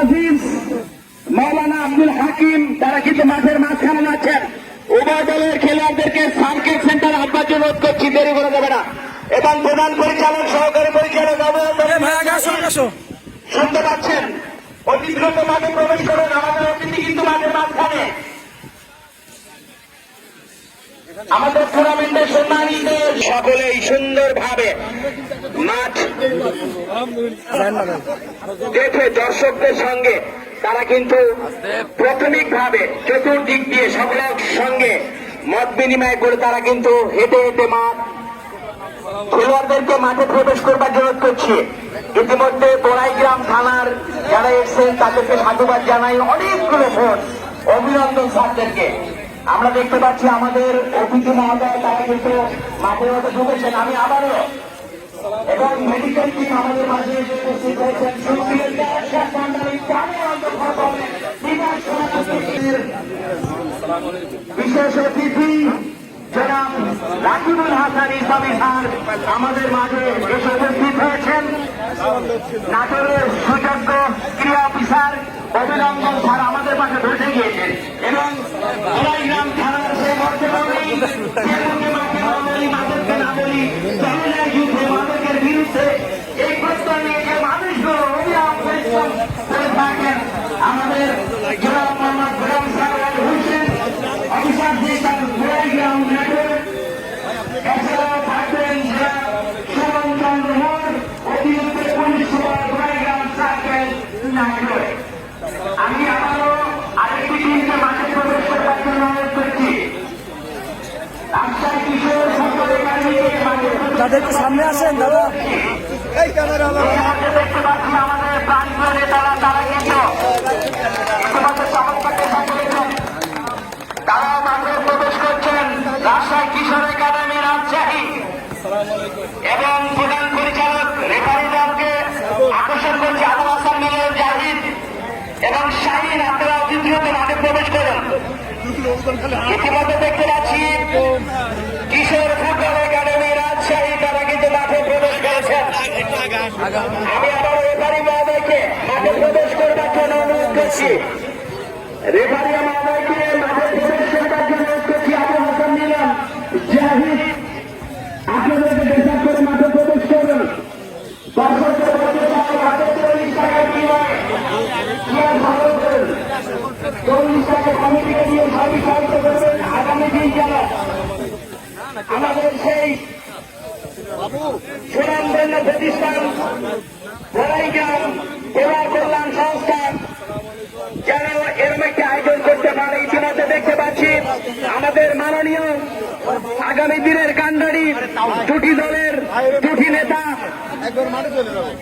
আজিজ মৌলানা আব্দুল হাকিম তারা কিন্তু মাঠের মাঝখানে আছেন। উভয় দলের খেলোয়াড়দেরকে সার্কিট সেন্টার আহ্বান অনুরোধ করছি, দেরি করা যাবে না। এবং প্রধান পরিচালক সহকারী পরিচালক শুনতে পাচ্ছেন, অতি দ্রুত মাঠে প্রবেশ করুন। আমাদের অতিথি কিন্তু মাঠের মাঝখানে। আমাদের টুর্নামেন্টের সম্মানীদের সকলেই সুন্দরভাবে মাঠ দেখে দর্শকদের সঙ্গে তারা কিন্তু প্রাথমিকভাবে চতুর্দিক দিয়ে সকলের সঙ্গে মত বিনিময় করে তারা কিন্তু হেঁটে হেঁটে মাঠ খেলোয়াড়দেরকে মাঠে প্রবেশ করবার অনুরোধ করছি। ইতিমধ্যে বড়াইগ্রাম থানার যারা এসেছেন তাদেরকে সাধুবাদ জানাই, অনেকগুলো ভোট অভিনন্দন স্যারদেরকে। আমরা দেখতে পাচ্ছি আমাদের অতিথি মহোদয় তারা কিন্তু মাঠের মধ্যে ঢুকেছেন। আমি আবারও এবং মেডিকেল টিম আমাদের মাঝে এসে উপস্থিত হয়েছেন। বিশেষ অতিথি জনাব রাকিবুল হাসান ইসলামী স্যার আমাদের মাঝে এসে উপস্থিত হয়েছেন। নাটোরের সুযোগ্য ক্রীড়া অফিসার অভিনন্দন স্যার আমাদের পাশে বসে গিয়েছেন এবং বড়াইগ্রাম থানার সে মর্যাদাবলী মাদককে না বলি চলে যুদ্ধে মাদকের বিরুদ্ধে এই প্রস্তাব নিয়ে যে মানুষগুলো অবিরাম পরিশ্রম করে থাকেন আমাদের জনাব মোহাম্মদ গোলাম সারওয়ার হোসেন অফিসার দিয়েছেন বড়াইগ্রাম নাটোর। এছাড়াও থাকবেন সুমন চন্দ্র মোর অতিরিক্ত police super Baraigram circle Natore. আমি আবারও আরেকটি টিমকে মাঠে প্রবেশ করবার জন্য অনুরোধ করছি। রাজশাহী কিশোর ফুটবল একাডেমিকে মাঠে তাদেরকে সামনে আসেন দাদা। এই ক্যামেরা দেখতে পাচ্ছি আমাদের প্রাণপ্রিয় নেতারা তারা কিন্তু ইতিমধ্যে চমৎকার চেষ্টা করেছেন। তারাও মাঠে প্রবেশ করছেন। রাজশাহী কিশোর একাডেমি রাজশাহী এবং প্রধান পরিচালক রেফারি দলকে আকর্ষণ করছে আবু হাসান মিলন জাহিদ এবং শাহিন। আপনারা অতিথিতে মাঠে প্রবেশ করুন। ইতিমধ্যে দেখতে পাচ্ছি কিশোর ফুটবল একাডেমি রাজশাহী তারা কিন্তু মাঠে প্রবেশ করেছেন। আমি আবার রেফারি মহোদয়কে মাঠে প্রবেশ করবার জন্য অনুরোধ করছি। রেফারি মহোদয়কে মাঠে প্রবেশ করবার জন্য অনুরোধ করছি। আবু হাসান মিলন জাহিদ আপনাদেরকে ডিসাইড করে মাঠে প্রবেশ করুন। দর্শকদের মধ্যে হাতে 40 টাকা বিনিময়ে ভালো করুন। 40 টাকা কমিটিকে দিয়ে সবই সাহায্য করবেন। আগামী দিন যেন আমাদের সেই সুনামধন্য প্রতিষ্ঠান বড়াইগ্রাম সেবা কল্যাণ সংস্থা যেন এরকম একটি আয়োজন করতে পারে। ইতিমধ্যে দেখতে পাচ্ছি আমাদের মাননীয় আগামী দিনের কান্ডারি দুটি দলের দুটি নেতা